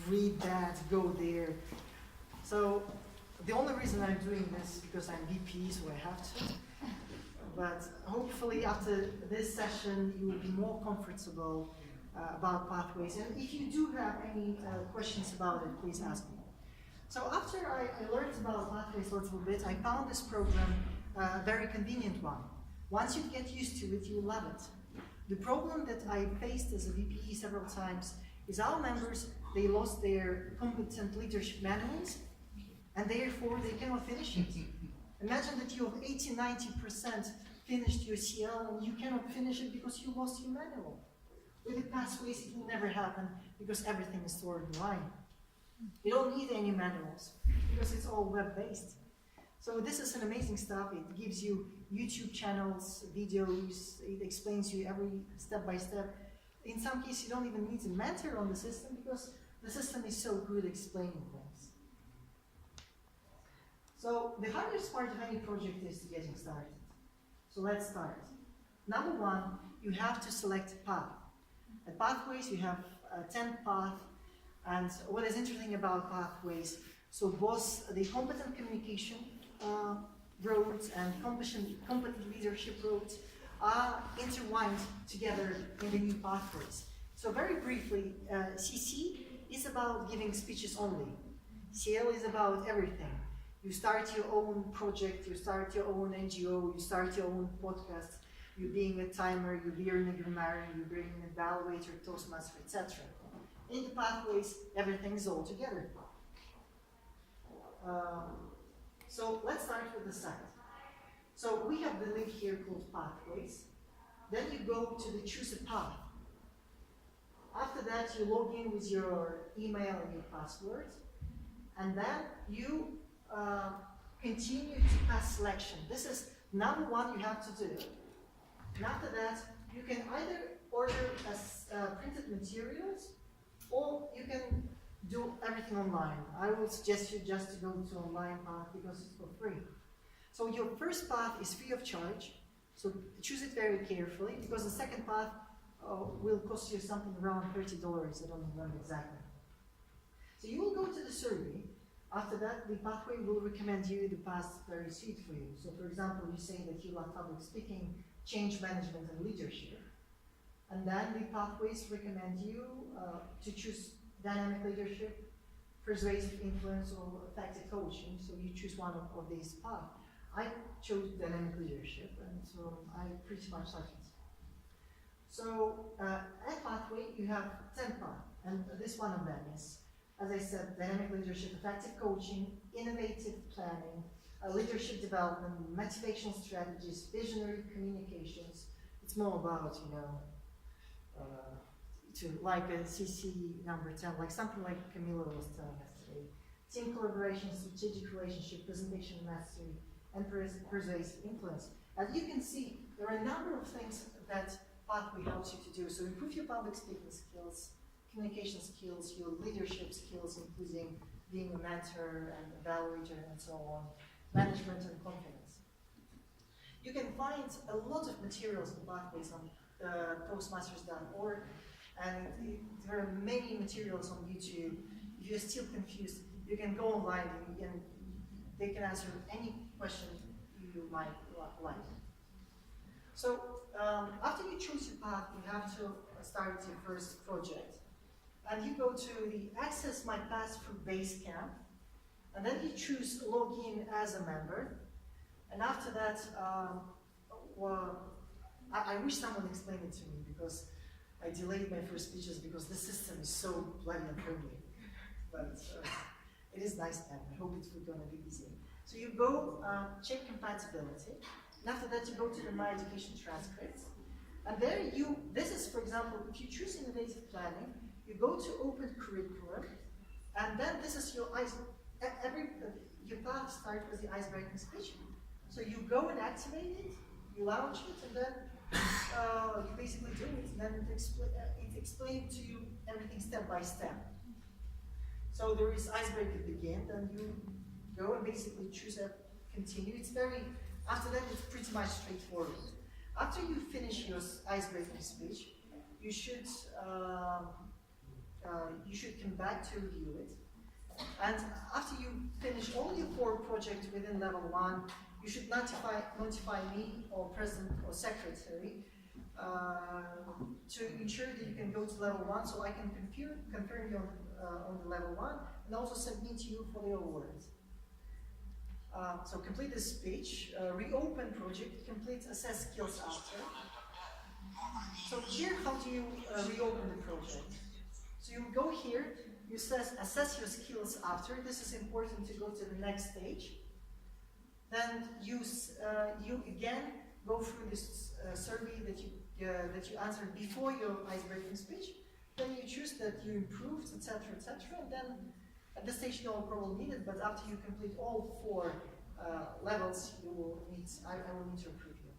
read that, go there. So the only reason I'm doing this is because I'm VP, so I have to. But hopefully after this session, you will be more comfortable about pathways. And if you do have any questions about it, please ask me. So after I learned about pathways a little bit, I found this program a very convenient one. Once you get used to it, you love it. The problem that I faced as a VP several times is our members, they lost their competent leadership manuals, and therefore they cannot finish it. Imagine that you have 80–90% finished your CL and you cannot finish it because you lost your manual. With the pathways, it will never happen because everything is stored online. You don't need any manuals because it's all web-based. So this is an amazing stuff. It gives you YouTube channels, videos, it explains you every step by step. In some cases, you don't even need a mentor on the system because the system is so good at explaining things. So the hardest part of any project is getting started. So let's start. Number one, you have to select a path. At Pathways, you have 10 paths, and what is interesting about Pathways, so both the competent communication roads and competent leadership roads are intertwined together in the new Pathways. So very briefly, CC is about giving speeches only. CL is about everything. You start your own project, you start your own NGO, you start your own podcast, you're being a timer, you're being a grammarian, you're being an evaluator, Toastmaster, etc. In the Pathways, everything is all together. So let's start with the site. So we have the link here called Pathways. Then you go to the choose a path. After that, you log in with your email and your password. And then you continue to pass selection. This is number one you have to do. And after that, you can either order as printed materials, or you can do everything online. I would suggest you just to go to online path because it's for free. So your first path is free of charge, so choose it very carefully because the second path will cost you something around $30, I don't remember exactly. So you will go to the survey. After that, the pathway will recommend you the path very suited for you. So for example, you say that you love public speaking, change management and leadership. And then the pathways recommend you to choose dynamic leadership, persuasive influence, or effective coaching. So you choose one of these paths. I chose dynamic leadership, and so I pretty much like it. So at Pathway, you have 10 paths, and this one of them is, as I said, dynamic leadership, effective coaching, innovative planning, leadership development, motivational strategies, visionary communications. It's more about, like a CC number 10, like something like Camila was telling us today. Team collaboration, strategic relationship, presentation mastery, and persuasive influence. As you can see, there are a number of things that Pathway helps you to do. So improve your public speaking skills, communication skills, your leadership skills, including being a mentor and evaluator and so on, management and confidence. You can find a lot of materials in Pathways on Toastmasters.org, and there are many materials on YouTube. If you're still confused, you can go online and they can answer any question you might like. So after you choose your path, you have to start your first project. And you go to the Access My Path through Basecamp, and then you choose Login as a member. And after that, I wish someone explained it to me because I delayed my first speeches because the system is so bloody unfriendly. But it is nice now. I hope it's going to be easy. So you go check compatibility. And after that, you go to the My Education transcripts. And there this is, for example, if you choose innovative planning, you go to open curriculum, and then this is your your path starts with the icebreaking speech. So you go and activate it, you launch it, and then you basically do it, and then it explains to you everything step by step. So there is icebreaker begin, and you go and basically choose a continue. After that, it's pretty much straightforward. After you finish your icebreaking speech, you should you should come back to review it. And after you finish all your core project within level 1, you should notify me or president or secretary to ensure that you can go to level 1, so I can confirm you on the level 1 and also submit you for the award. So complete this speech, reopen project, complete assess skills after. So here, how do you reopen the project? So you go here, you assess your skills after. This is important to go to the next stage. Then you again go through this survey that you answered before your ice-breaking speech. Then you choose that you improved, etc., etc. And then at this stage, no approval needed. But after you complete all 4 levels, I will need to approve you.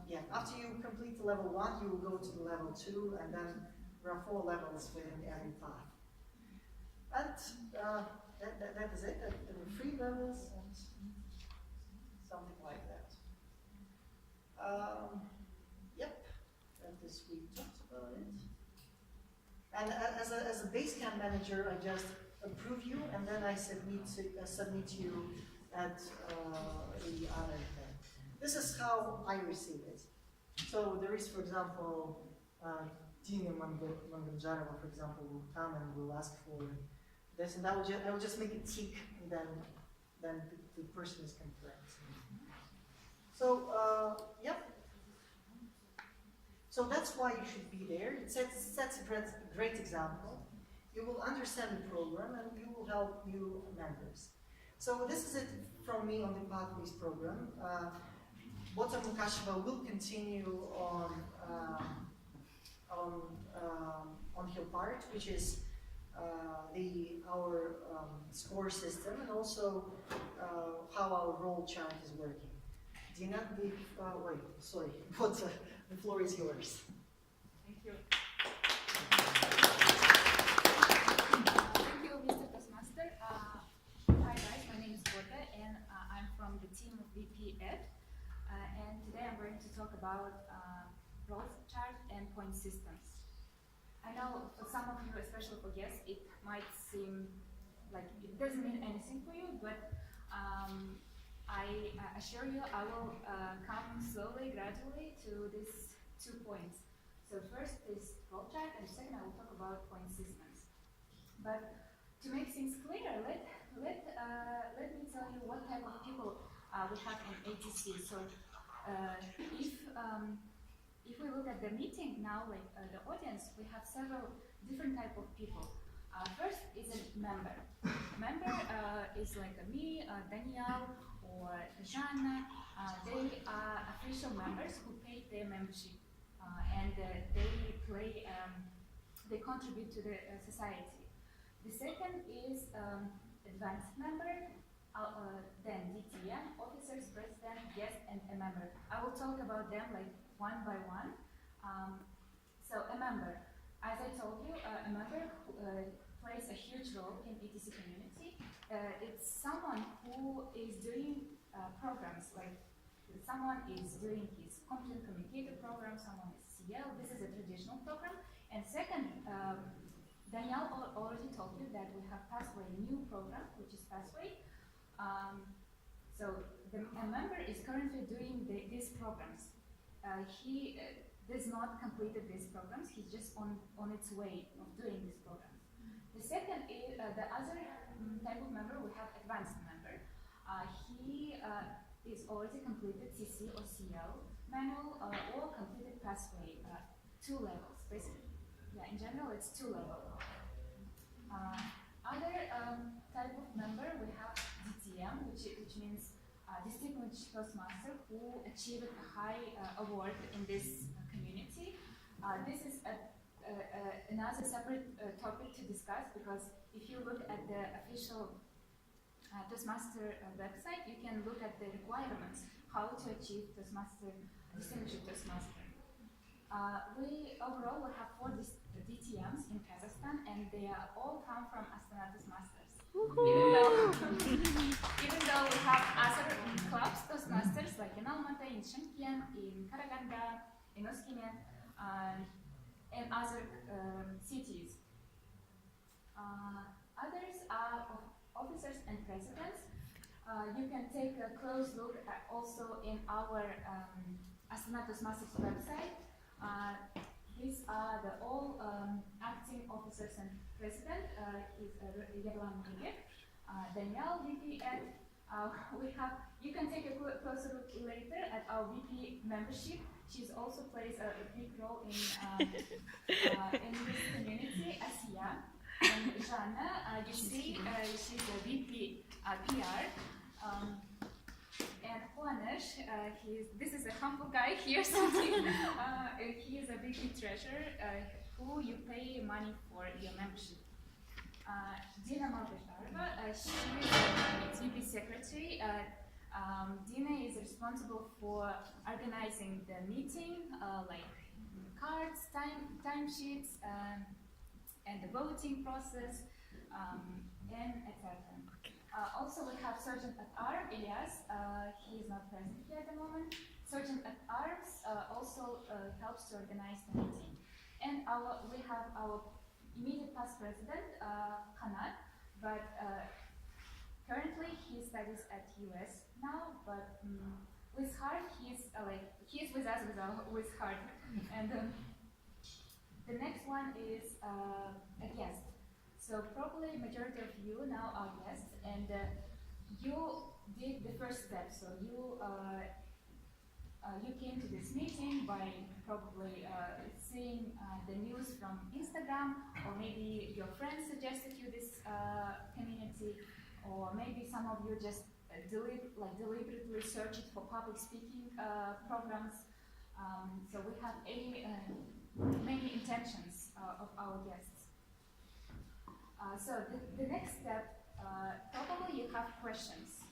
Yeah. After you complete the level 1, you will go to the level 2, and then there are 4 levels within every path. And that is it. There were 3 levels and something like that. Yep, that is, we talked about it. And as a Basecamp manager, I just approve you, and then I submit you at the other thing. This is how I receive it. So there is, for example, Daniyal, for example, will come and will ask for this, and I will just make a tick, and then the person is confirmed. So, yep. So that's why you should be there. It sets a great example. You will understand the program, and you will help new members. So this is it from me on the Pathways program. Bota Mukatova will continue on her part, which is our score system, and also how our role chart is working. Dina, Bota, the floor is yours. Thank you. Thank you, Mr. Toastmaster. Hi guys, my name is Bota, and I'm from the team of VP Ed. And today I'm going to talk about role chart and point systems. I know for some of you, especially for guests, it might seem like it doesn't mean anything for you, but I assure you I will come slowly, gradually to these 2 points. So first is role chart, and second I will talk about point systems. But to make things clear, let me tell you what type of people we have in ATC. So if we look at the meeting now, like the audience, we have several different type of people. First is a member. Member is like me, Daniyal, or Jana. They are official members who pay their membership, and they contribute to the society. The second is advanced member, then DTM, officers, president, guest, and a member. I will talk about them like one by one. So a member, as I told you, a member plays a huge role in ETC community. It's someone who is doing programs, like someone is doing his competent communicator program, someone is CL. This is a traditional program. And second, Daniyal already told you that we have Pathway new program, which is Pathway. So a member is currently doing these programs. He does not completed these programs. He's just on its way of doing these programs. The second is the other type of member. We have advanced member. He is already completed CC or CL manual or completed Pathway 2 levels basically. Yeah, in general it's 2 levels. Other type of member, we have DTM, which means Distinguished Toastmaster, who achieved a high award in this community. This is another separate topic to discuss, because if you look at the official Toastmaster website, you can look at the requirements, how to achieve Distinguished Toastmaster. We overall will have 4 DTMs in Kazakhstan, and they all come from Astanatoastmasters. Even though we have other clubs, Toastmasters, like in Almaty, in Shymkent, in Karaganda, in Oskimet, and other cities. Others are officers and presidents. You can take a close look at also in our Astanatoastmasters website. These are the all acting officers and president is Daniyal VP, and we have. You can take a closer look later at our VP membership. She's also plays a big role in this community. Asiya and Jana, you see, she's a VP PR. And Juanes, this is a humble guy here sitting. He is a VP treasurer who you pay money for your membership. Dina Malbesharova, she is VP secretary. Dina is responsible for organizing the meeting, like cards, timesheets, and the voting process, and etc. Also, we have Sergeant at Arms, Elias. He is not present here at the moment. Sergeant at Arms also helps to organize the meeting. And we have our immediate past president, Kanat, but currently he studies at US now. But with heart, he's with us with heart. And the next one is a guest. So probably majority of you now are guests, and you did the first step. So you came to this meeting by probably seeing the news from Instagram, or maybe your friends suggested you this community, or maybe some of you just deliberately searched for public speaking programs. So we have many intentions of our guests. So the next step, probably you have questions.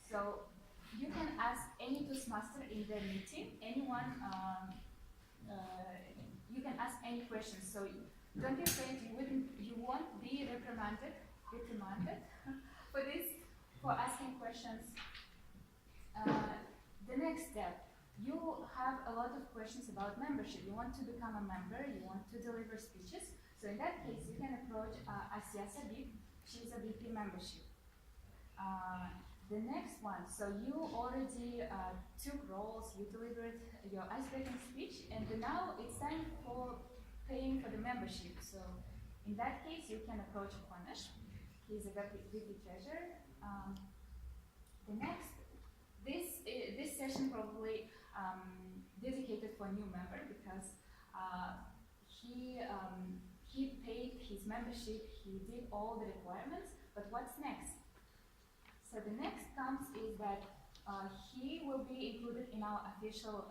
So you can ask any Toastmaster in the meeting, anyone, you can ask any questions. So don't be afraid, you won't be reprimanded for asking questions. The next step, you have a lot of questions about membership. You want to become a member, you want to deliver speeches. So in that case, you can approach Asiya Sabik. She's a VP membership. The next one, so you already took roles, you delivered your icebreaking speech, and now it's time for paying for the membership. So in that case, you can approach Juanes. He's a VP treasurer. The next, this session probably dedicated for a new member because he paid his membership, he did all the requirements, but what's next? So the next comes is that he will be included in our official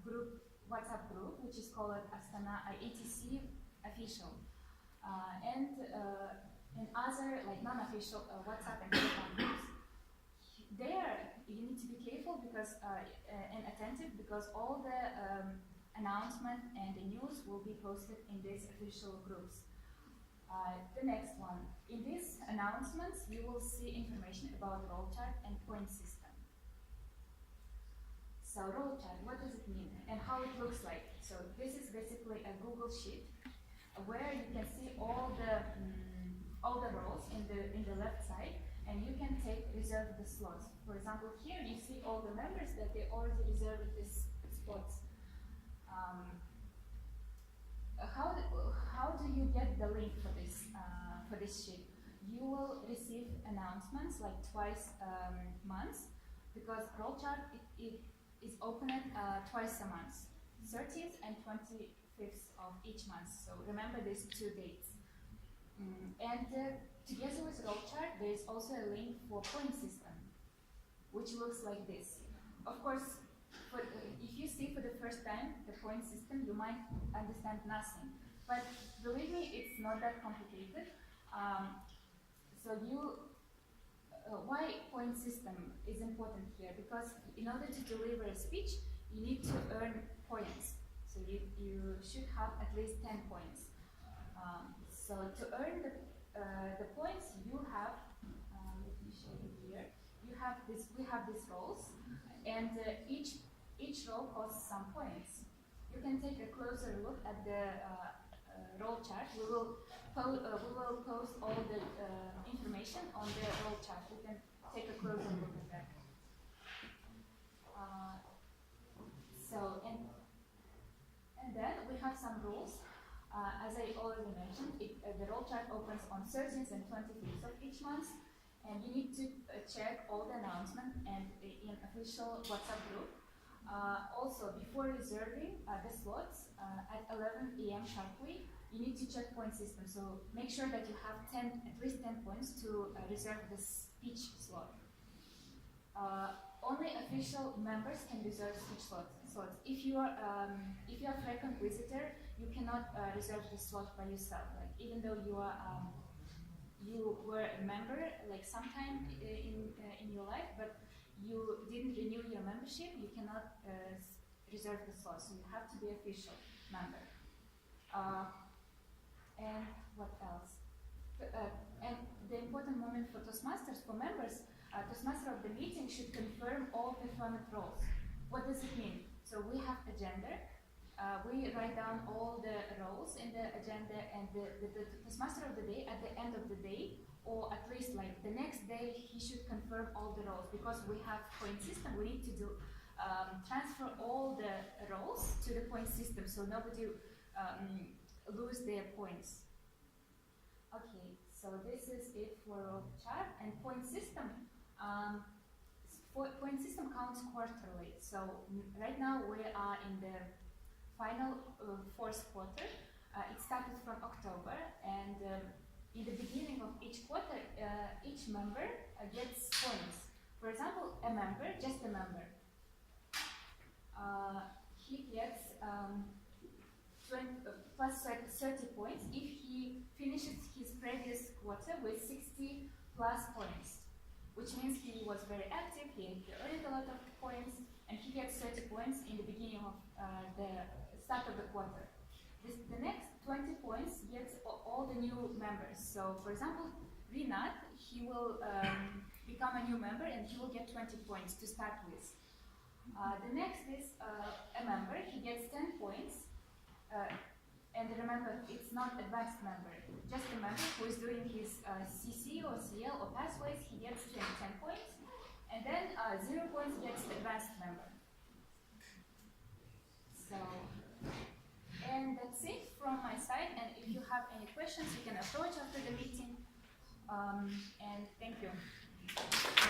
group, WhatsApp group, which is called Astana ATC Official, and other like non-official WhatsApp and Telegram groups. There, you need to be careful because and attentive because all the announcement and the news will be posted in these official groups. The next one. In these announcements, you will see information about role chart and point system. So role chart, what does it mean and how it looks like? So this is basically a Google sheet where you can see all the roles in the left side, and you can reserve the slots. For example, here you see all the members that they already reserved these spots. How do you get the link for this sheet? You will receive announcements like twice months because role chart it is opened twice a month, 30th and 25th of each month. So remember these 2 dates. And together with role chart, there is also a link for point system, which looks like this. Of course, if you see for the first time the point system, you might understand nothing. But believe me, it's not that complicated. Why point system is important here? Because in order to deliver a speech, you need to earn points. So you should have at least 10 points. So to earn the points, you have, let me show you here. We have these roles, and each role costs some points. You can take a closer look at the role chart. We will post all the information on the role chart. We can take a closer look at that. And then we have some rules. As I already mentioned, the role chart opens on 13th and 25th of each month, and you need to check all the announcements and in official WhatsApp group. Also, before reserving the slots at 11 a.m. sharply, you need to check point system. So make sure that you have at least 10 points to reserve the speech slot. Only official members can reserve speech slots. If you are a frequent visitor, you cannot reserve the slot by yourself. Like even though you were a member like sometime in your life, but you didn't renew your membership, you cannot reserve the slot. So you have to be official member. And what else? And the important moment for Toastmasters, for members, Toastmaster of the meeting should confirm all performance roles. What does it mean? So we have agenda. We write down all the roles in the agenda, and the Toastmaster of the day, at the end of the day, or at least like the next day, he should confirm all the roles, because we have point system. We need to do transfer all the roles to the point system, so nobody lose their points. Okay, so this is it for role chart and point system. Point system counts quarterly. So right now we are in the final fourth quarter. It started from October, and in the beginning of each quarter, each member gets points. For example, a member, just a member, he gets plus 30 points if he finishes his previous quarter with 60 plus points, which means he was very active, he earned a lot of points, and he gets 30 points in the beginning of the start of the quarter. The next 20 points gets all the new members. So, for example, Rinat, he will become a new member, and he will get 20 points to start with. The next is a member, he gets 10 points. And remember, it's not advanced member, just a member who is doing his CC or CL or pathways, he gets 10 points. And then 0 points gets the advanced member. So, and that's it from my side. And if you have any questions, you can approach after the meeting. And thank you.